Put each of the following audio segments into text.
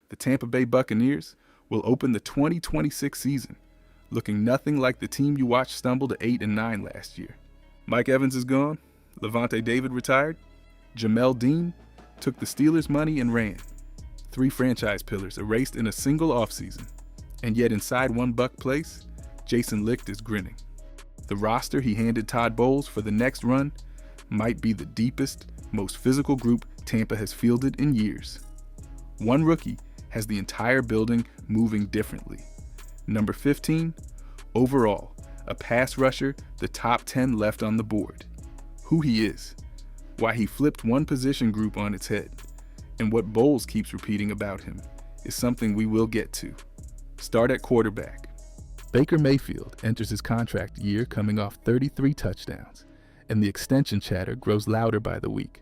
The Tampa Bay Buccaneers will open the 2026 season, looking nothing like the team you watched stumble to 8-9 last year. Mike Evans is gone, Levante David retired, Jamel Dean took the Steelers' money and ran. 3 franchise pillars erased in a single offseason, and yet inside one Buck place, Jason Licht is grinning. The roster he handed Todd Bowles for the next run might be the deepest, most physical group Tampa has fielded in years. One rookie has the entire building moving differently. Number 15, overall, a pass rusher, the top 10 left on the board. Who he is, why he flipped one position group on its head, and what Bowles keeps repeating about him is something we will get to. Start at quarterback. Baker Mayfield enters his contract year coming off 33 touchdowns, and the extension chatter grows louder by the week.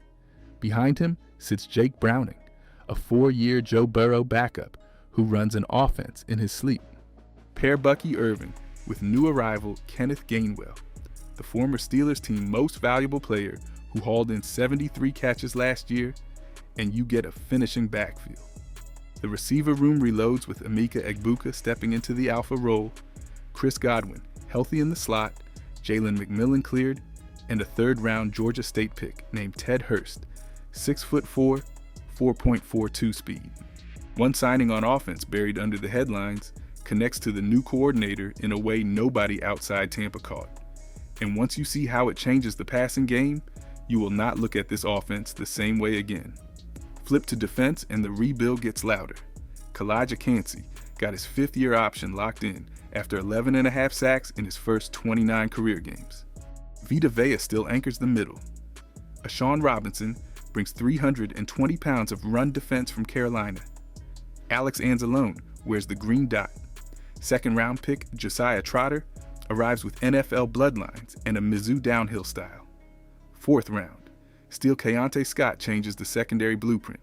Behind him sits Jake Browning, a 4-year Joe Burrow backup who runs an offense in his sleep. Pair Bucky Irving with new arrival Kenneth Gainwell, the former Steelers team most valuable player who hauled in 73 catches last year, and you get a finishing backfield. The receiver room reloads with Emeka Egbuka stepping into the alpha role, Chris Godwin healthy in the slot, Jalen McMillan cleared, and a 3rd-round Georgia State pick named Ted Hurst, 6'4", 4.42 speed. One signing on offense buried under the headlines connects to the new coordinator in a way nobody outside Tampa caught. And once you see how it changes the passing game, you will not look at this offense the same way again. Flip to defense and the rebuild gets louder. Kalijah Kancey got his 5th-year option locked in after 11.5 sacks in his first 29 career games. Vita Vea still anchors the middle. Ashawn Robinson brings 320 pounds of run defense from Carolina. Alex Anzalone wears the green dot. 2nd-round pick Josiah Trotter arrives with NFL bloodlines and a Mizzou downhill style. 4th round, Steel Keontae Scott changes the secondary blueprint.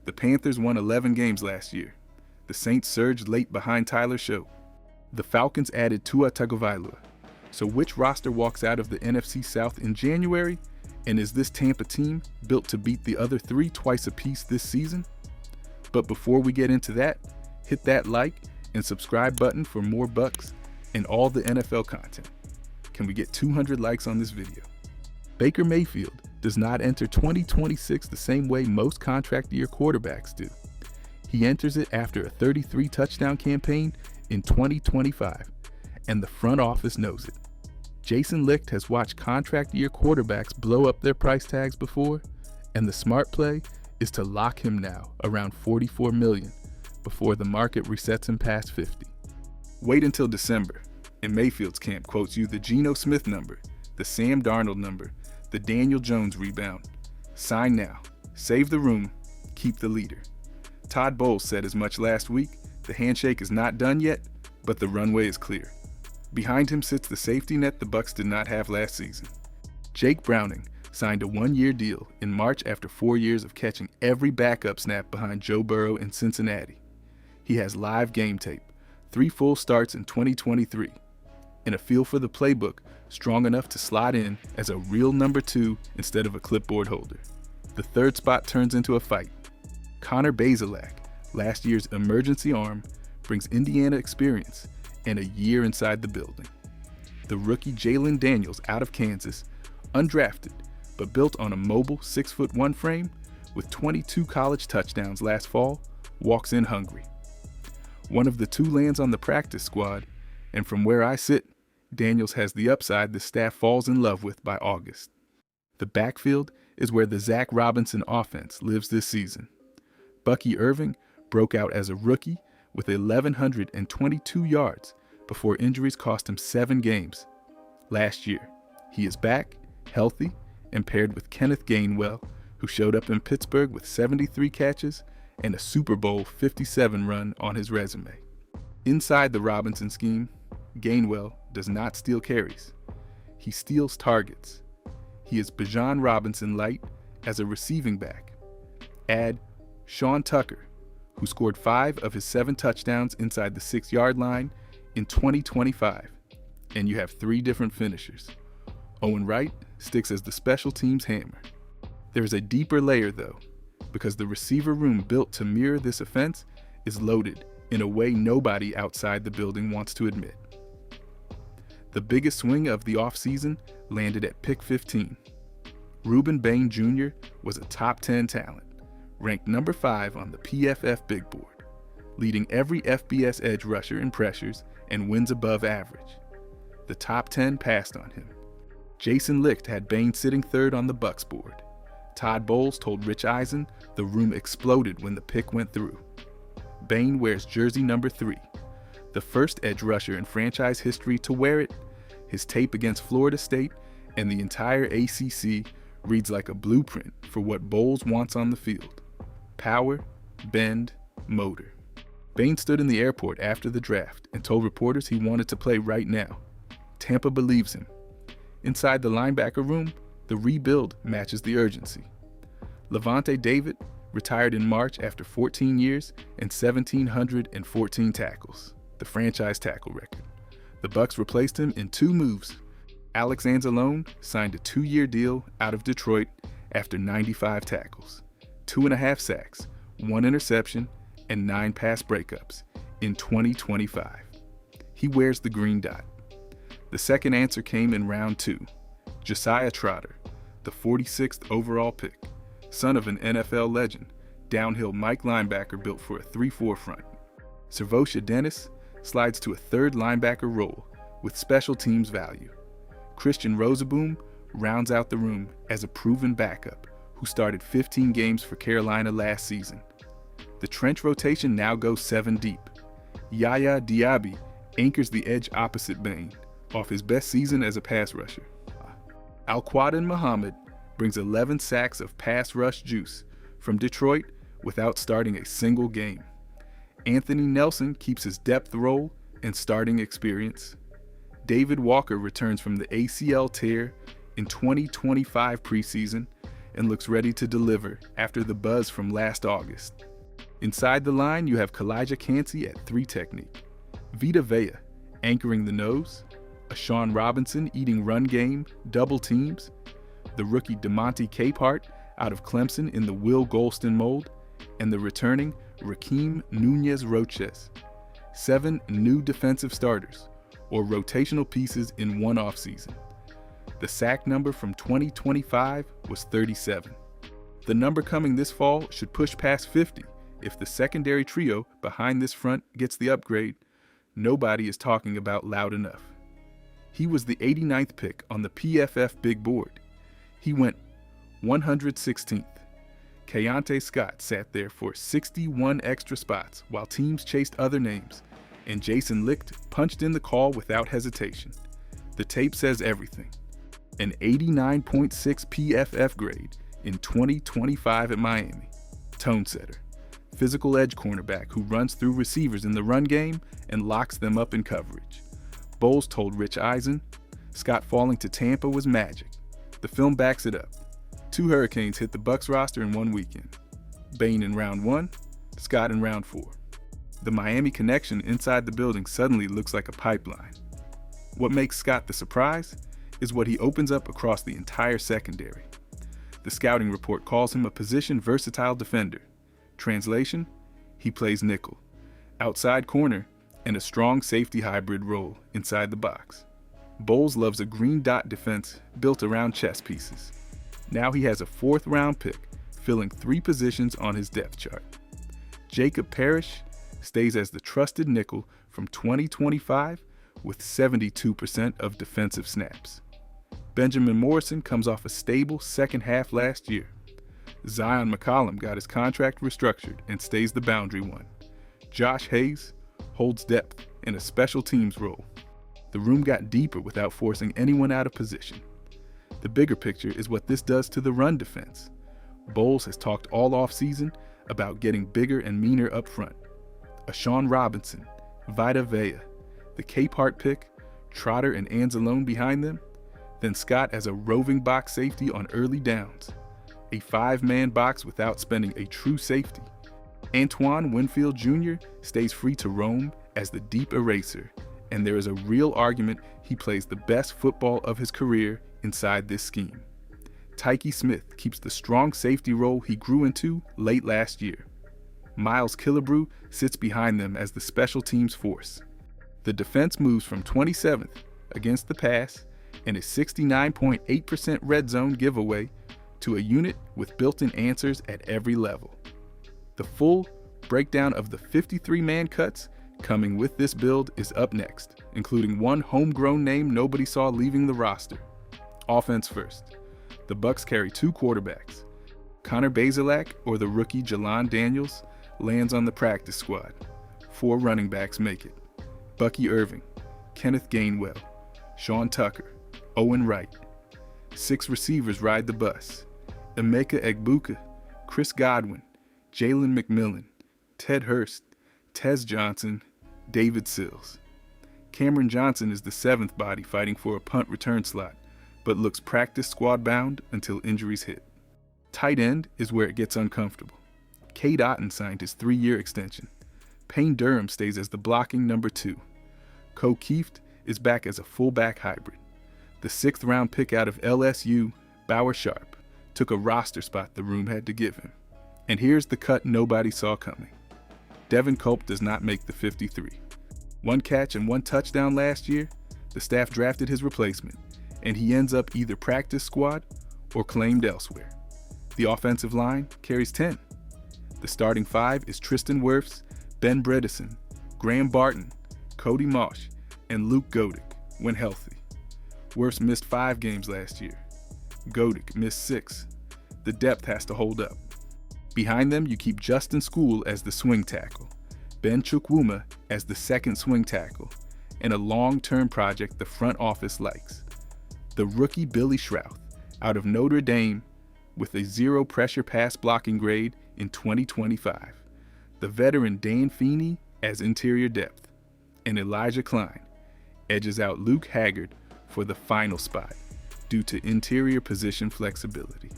The Panthers won 11 games last year. The Saints surged late behind Tyler Show. The Falcons added Tua Tagovailoa. So which roster walks out of the NFC South in January? And is this Tampa team built to beat the other 3 twice apiece this season? But before we get into that, hit that like and subscribe button for more Bucks and all the NFL content. Can we get 200 likes on this video? Baker Mayfield does not enter 2026 the same way most contract year quarterbacks do. He enters it after a 33 touchdown campaign in 2025, and the front office knows it. Jason Licht has watched contract year quarterbacks blow up their price tags before, and the smart play is to lock him now around $44 million before the market resets him past 50. Wait until December, and Mayfield's camp quotes you the Geno Smith number, the Sam Darnold number, the Daniel Jones rebound. Sign now, save the room, keep the leader. Todd Bowles said as much last week. The handshake is not done yet, but the runway is clear. Behind him sits the safety net the Bucs did not have last season. Jake Browning signed a 1-year deal in March after 4 years of catching every backup snap behind Joe Burrow in Cincinnati. He has live game tape, 3 full starts in 2023, and a feel for the playbook strong enough to slot in as a real number 2 instead of a clipboard holder. The 3rd spot turns into a fight. Connor Bazelak, last year's emergency arm, brings Indiana experience and a year inside the building. The rookie Jalen Daniels out of Kansas, undrafted, but built on a mobile 6'1" frame with 22 college touchdowns last fall, walks in hungry. One of the 2 lands on the practice squad, and from where I sit, Daniels has the upside the staff falls in love with by August. The backfield is where the Zach Robinson offense lives this season. Bucky Irving broke out as a rookie with 1,122 yards before injuries cost him 7 games. Last year, he is back, healthy, and paired with Kenneth Gainwell, who showed up in Pittsburgh with 73 catches and a Super Bowl 57 run on his resume. Inside the Robinson scheme, Gainwell does not steal carries. He steals targets. He is Bijan Robinson light as a receiving back. Add Sean Tucker, who scored 5 of his 7 touchdowns inside the 6-yard line in 2025, and you have 3 different finishers. Owen Wright sticks as the special teams hammer. There is a deeper layer though, because the receiver room built to mirror this offense is loaded in a way nobody outside the building wants to admit. The biggest swing of the offseason landed at pick 15. Reuben Bain Jr. was a top 10 talent, ranked number 5 on the PFF Big Board, leading every FBS edge rusher in pressures and wins above average. The top 10 passed on him. Jason Licht had Bain sitting third on the Bucs board. Todd Bowles told Rich Eisen the room exploded when the pick went through. Bain wears jersey number 3, the first edge rusher in franchise history to wear it. His tape against Florida State and the entire ACC reads like a blueprint for what Bowles wants on the field: power, bend, motor. Bain stood in the airport after the draft and told reporters he wanted to play right now. Tampa believes him. Inside the linebacker room, the rebuild matches the urgency. Lavonte David retired in March after 14 years and 1,714 tackles, the franchise tackle record. The Bucs replaced him in 2 moves. Alex Anzalone signed a 2-year deal out of Detroit after 95 tackles, 2.5 sacks, 1 interception, and 9 pass breakups in 2025. He wears the green dot. The second answer came in round 2. Josiah Trotter, the 46th overall pick, son of an NFL legend, downhill Mike linebacker built for a 3-4 front. Servocia Dennis slides to a third linebacker role with special teams value. Christian Rozeboom rounds out the room as a proven backup who started 15 games for Carolina last season. The trench rotation now goes 7 deep. Yaya Diaby anchors the edge opposite Bain, off his best season as a pass rusher. Alquadin Muhammad brings 11 sacks of pass rush juice from Detroit without starting a single game. Anthony Nelson keeps his depth role and starting experience. David Walker returns from the ACL tear in 2025 preseason and looks ready to deliver after the buzz from last August. Inside the line, you have Kalijah Cansey at 3 technique, Vita Vea anchoring the nose, a Sean Robinson eating run game, double teams, the rookie DeMonte Capehart out of Clemson in the Will Golston mold, and the returning Rakeem Nunez-Roches. 7 new defensive starters, or rotational pieces in one offseason. The sack number from 2025 was 37. The number coming this fall should push past 50 if the secondary trio behind this front gets the upgrade nobody is talking about loud enough. He was the 89th pick on the PFF Big Board. He went 116th. Keontae Scott sat there for 61 extra spots while teams chased other names, and Jason Licht punched in the call without hesitation. The tape says everything. An 89.6 PFF grade in 2025 at Miami. Tone setter. Physical edge cornerback who runs through receivers in the run game and locks them up in coverage. Bowles told Rich Eisen, Scott falling to Tampa was magic. The film backs it up. 2 Hurricanes hit the Bucs roster in one weekend. Bain in round 1, Scott in round 4. The Miami connection inside the building suddenly looks like a pipeline. What makes Scott the surprise is what he opens up across the entire secondary. The scouting report calls him a position-versatile defender. Translation, he plays nickel, outside corner, and a strong safety hybrid role inside the box. Bowles loves a green dot defense built around chess pieces. Now he has a 4th-round pick, filling 3 positions on his depth chart. Jacob Parrish stays as the trusted nickel from 2025 with 72% of defensive snaps. Benjamin Morrison comes off a stable second half last year. Zion McCollum got his contract restructured and stays the boundary one. Josh Hayes holds depth in a special teams role. The room got deeper without forcing anyone out of position. The bigger picture is what this does to the run defense. Bowles has talked all offseason about getting bigger and meaner up front. A Sean Robinson, Vita Vea, the Capehart pick, Trotter and Anzalone behind them, then Scott as a roving box safety on early downs. A 5-man box without spending a true safety. Antoine Winfield Jr. stays free to roam as the deep eraser, and there is a real argument he plays the best football of his career inside this scheme. Tyke Smith keeps the strong safety role he grew into late last year. Miles Killebrew sits behind them as the special teams force. The defense moves from 27th against the pass and a 69.8% red zone giveaway to a unit with built-in answers at every level. The full breakdown of the 53-man cuts coming with this build is up next, including one homegrown name nobody saw leaving the roster. Offense first. The Bucs carry two quarterbacks. Connor Bazelak or the rookie Jalan Daniels lands on the practice squad. 4 running backs make it. Bucky Irving, Kenneth Gainwell, Sean Tucker, Owen Wright. 6 receivers ride the bus. Emeka Egbuka, Chris Godwin, Jalen McMillan, Ted Hurst, Tez Johnson, David Sills. Cameron Johnson is the 7th body fighting for a punt return slot, but looks practice squad bound until injuries hit. Tight end is where it gets uncomfortable. Cade Otton signed his 3-year extension. Payne Durham stays as the blocking number 2. Ko Kieft is back as a fullback hybrid. The 6th round pick out of LSU, Bauer Sharp, took a roster spot the room had to give him. And here's the cut nobody saw coming. Devin Culp does not make the 53. 1 catch and 1 touchdown last year, the staff drafted his replacement, and he ends up either practice squad or claimed elsewhere. The offensive line carries 10. The starting 5 is Tristan Wirfs, Ben Bredesen, Graham Barton, Cody Mauch, and Luke Godick when healthy. Wirfs missed 5 games last year. Godick missed 6. The depth has to hold up. Behind them, you keep Justin School as the swing tackle, Ben Chukwuma as the 2nd swing tackle, and a long-term project the front office likes. The rookie Billy Schrouth out of Notre Dame with a 0 pressure pass blocking grade in 2025. The veteran Dan Feeney as interior depth, and Elijah Klein edges out Luke Haggard for the final spot due to interior position flexibility.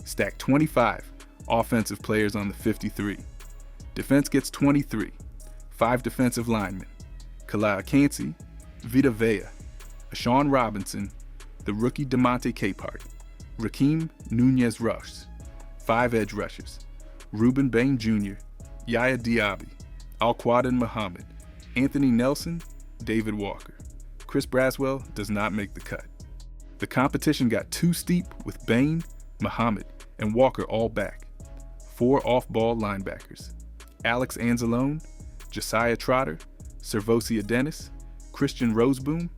Stack 25 offensive players on the 53. Defense gets 23, 5 defensive linemen, Kalaya Cansey, Vita Vea, Ashawn Robinson, the rookie DeMonte Capehart, Rakeem Nunez-Rush, 5 edge rushers, Reuben Bain Jr., Yaya Diaby, Alquadin Muhammad, Anthony Nelson, David Walker. Chris Braswell does not make the cut. The competition got too steep with Bain, Muhammad, and Walker all back. 4 off-ball linebackers, Alex Anzalone, Josiah Trotter, Servosia Dennis, Christian Roseboom.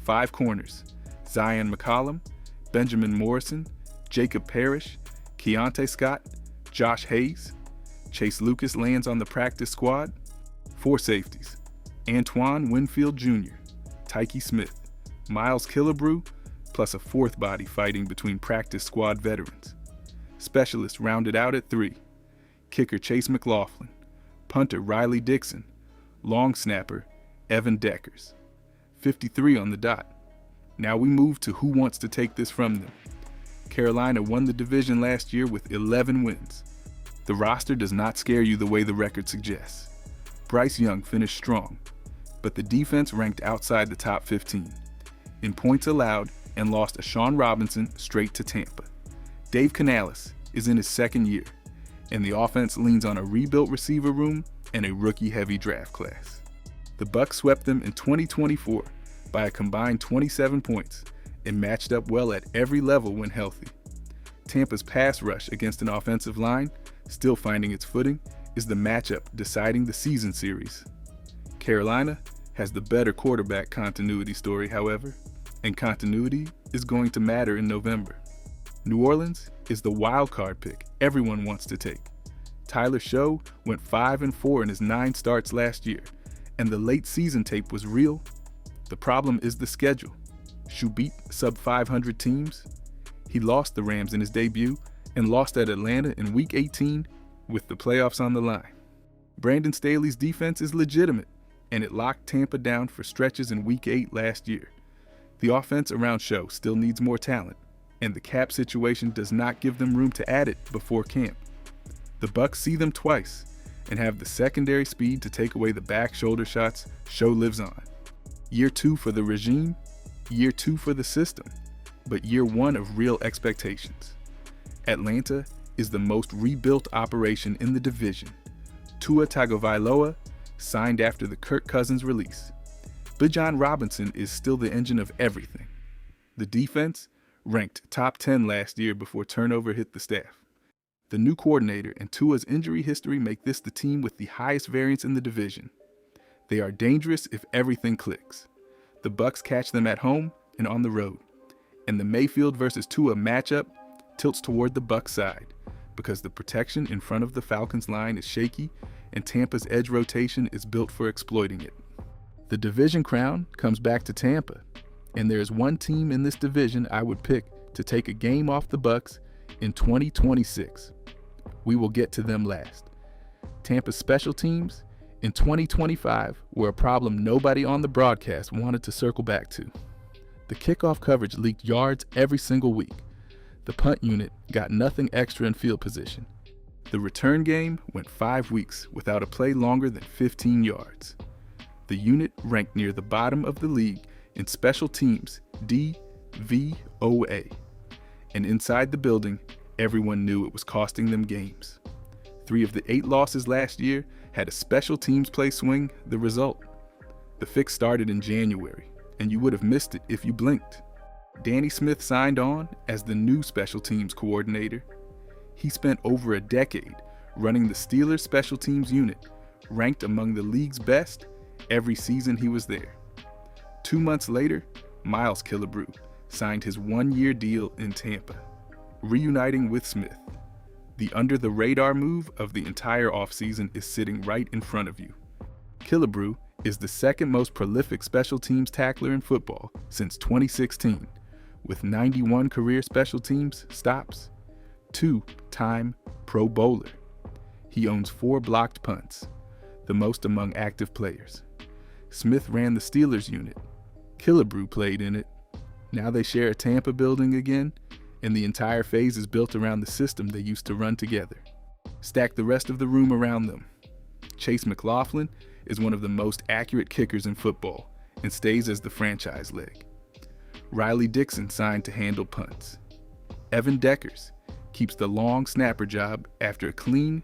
5 corners, Zion McCollum, Benjamin Morrison, Jacob Parrish, Keontae Scott, Josh Hayes. Chase Lucas lands on the practice squad. 4 safeties, Antoine Winfield Jr., Tyke Smith, Miles Killebrew, plus a 4th body fighting between practice squad veterans. Specialists rounded out at 3, kicker Chase McLaughlin, punter Riley Dixon, long snapper Evan Deckers. 53 on the dot. Now we move to who wants to take this from them. Carolina won the division last year with 11 wins. The roster does not scare you the way the record suggests. Bryce Young finished strong, but the defense ranked outside the top 15 in points allowed and lost Ashawn Robinson straight to Tampa. Dave Canales is in his 2nd year, and the offense leans on a rebuilt receiver room and a rookie-heavy draft class. The Bucs swept them in 2024 by a combined 27 points and matched up well at every level when healthy. Tampa's pass rush against an offensive line, still finding its footing, is the matchup deciding the season series. Carolina has the better quarterback continuity story, however, and continuity is going to matter in November. New Orleans is the wild card pick everyone wants to take. Tyler Show went 5-4 in his 9 starts last year, and the late season tape was real. The problem is the schedule. Shoe beat sub-500 teams. He lost the Rams in his debut and lost at Atlanta in Week 18 with the playoffs on the line. Brandon Staley's defense is legitimate, and it locked Tampa down for stretches in Week 8 last year. The offense around Show still needs more talent, and the cap situation does not give them room to add it before camp. The Bucs see them twice and have the secondary speed to take away the back shoulder shots Show lives on. Year 2 for the regime, year 2 for the system, but year 1 of real expectations. Atlanta is the most rebuilt operation in the division, Tua Tagovailoa signed after the Kirk Cousins release. Bijan Robinson is still the engine of everything. The defense ranked top 10 last year before turnover hit the staff. The new coordinator and Tua's injury history make this the team with the highest variance in the division. They are dangerous if everything clicks. The Bucs catch them at home and on the road. And the Mayfield versus Tua matchup tilts toward the Bucs side because the protection in front of the Falcons line is shaky and Tampa's edge rotation is built for exploiting it. The division crown comes back to Tampa, and there is one team in this division I would pick to take a game off the Bucs in 2026. We will get to them last. Tampa's special teams in 2025 were a problem nobody on the broadcast wanted to circle back to. The kickoff coverage leaked yards every single week. The punt unit got nothing extra in field position. The return game went 5 weeks without a play longer than 15 yards. The unit ranked near the bottom of the league in special teams DVOA. And inside the building, everyone knew it was costing them games. 3 of the 8 losses last year had a special teams play swing the result. The fix started in January, and you would have missed it if you blinked. Danny Smith signed on as the new special teams coordinator. He spent over a decade running the Steelers special teams unit, ranked among the league's best every season he was there. 2 months later, Miles Killebrew signed his 1-year deal in Tampa, reuniting with Smith. The under-the-radar move of the entire offseason is sitting right in front of you. Killebrew is the second most prolific special teams tackler in football since 2016, with 91 career special teams stops, 2-time Pro Bowler. He owns 4 blocked punts, the most among active players. Smith ran the Steelers unit. Killebrew played in it. Now they share a Tampa building again, and the entire phase is built around the system they used to run together. Stack the rest of the room around them. Chase McLaughlin is one of the most accurate kickers in football and stays as the franchise leg. Riley Dixon signed to handle punts. Evan Deckers keeps the long snapper job after a clean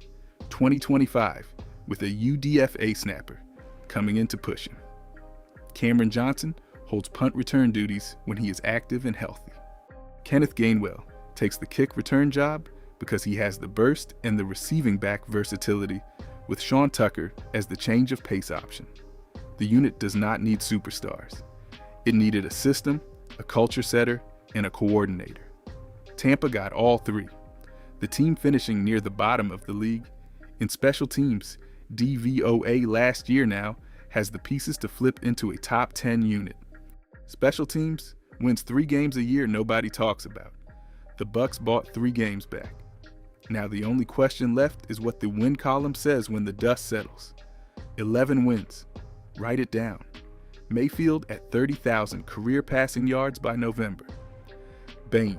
2025 with a UDFA snapper coming in to push him. Cameron Johnson holds punt return duties when he is active and healthy. Kenneth Gainwell takes the kick return job because he has the burst and the receiving back versatility, with Sean Tucker as the change of pace option. The unit does not need superstars. It needed a system, a culture setter, and a coordinator. Tampa got all 3. The team finishing near the bottom of the league. In special teams, DVOA last year now has the pieces to flip into a top 10 unit. Special teams wins 3 games a year nobody talks about. The Bucs bought 3 games back. Now the only question left is what the win column says when the dust settles. 11 wins. Write it down. Mayfield at 30,000 career passing yards by November. Bain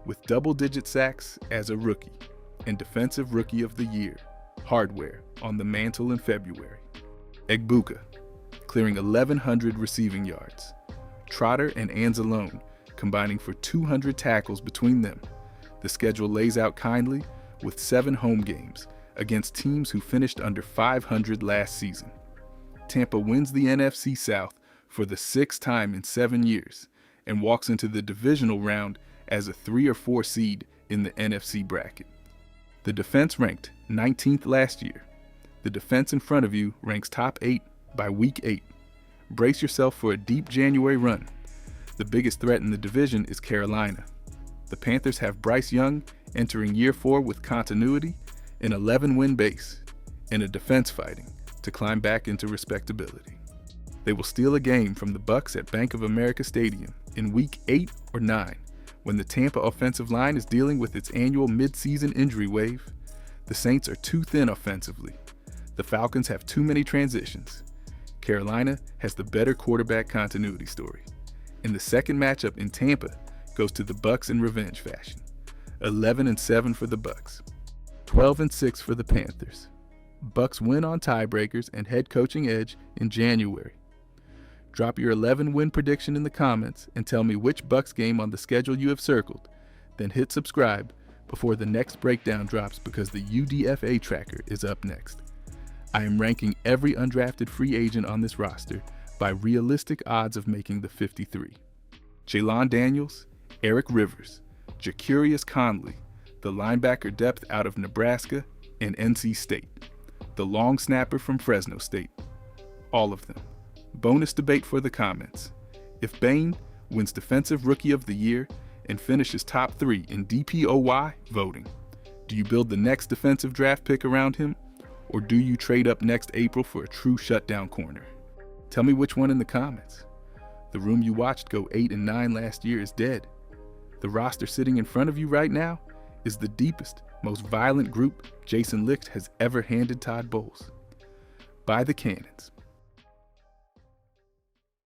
with double-digit sacks as a rookie and Defensive Rookie of the Year, hardware, on the mantle in February. Egbuka clearing 1,100 receiving yards. Trotter and Anzalone combining for 200 tackles between them. The schedule lays out kindly with 7 home games against teams who finished under 500 last season. Tampa wins the NFC South for the 6th time in 7 years and walks into the divisional round as a 3 or 4 seed in the NFC bracket. The defense ranked 19th last year. The defense in front of you ranks top 8 by week 8. Brace yourself for a deep January run. The biggest threat in the division is Carolina. The Panthers have Bryce Young entering year 4 with continuity, an 11-win base, and a defense fighting to climb back into respectability. They will steal a game from the Bucs at Bank of America Stadium in week 8 or 9 when the Tampa offensive line is dealing with its annual mid-season injury wave. The Saints are too thin offensively. The Falcons have too many transitions. Carolina has the better quarterback continuity story. And the second matchup in Tampa goes to the Bucs in revenge fashion. 11-7 for the Bucs. 12-6 for the Panthers. Bucs win on tiebreakers and head coaching edge in January. Drop your 11-win prediction in the comments and tell me which Bucs game on the schedule you have circled. Then hit subscribe before the next breakdown drops because the UDFA tracker is up next. I am ranking every undrafted free agent on this roster by realistic odds of making the 53. Jaylon Daniels, Eric Rivers, Jacurious Conley, the linebacker depth out of Nebraska and NC State, the long snapper from Fresno State. All of them. Bonus debate for the comments. If Bain wins Defensive Rookie of the Year and finishes top 3 in DPOY voting, do you build the next defensive draft pick around him, or do you trade up next April for a true shutdown corner? Tell me which one in the comments. The room you watched go 8-9 last year is dead. The roster sitting in front of you right now is the deepest, most violent group Jason Licht has ever handed Todd Bowles. By the cannons.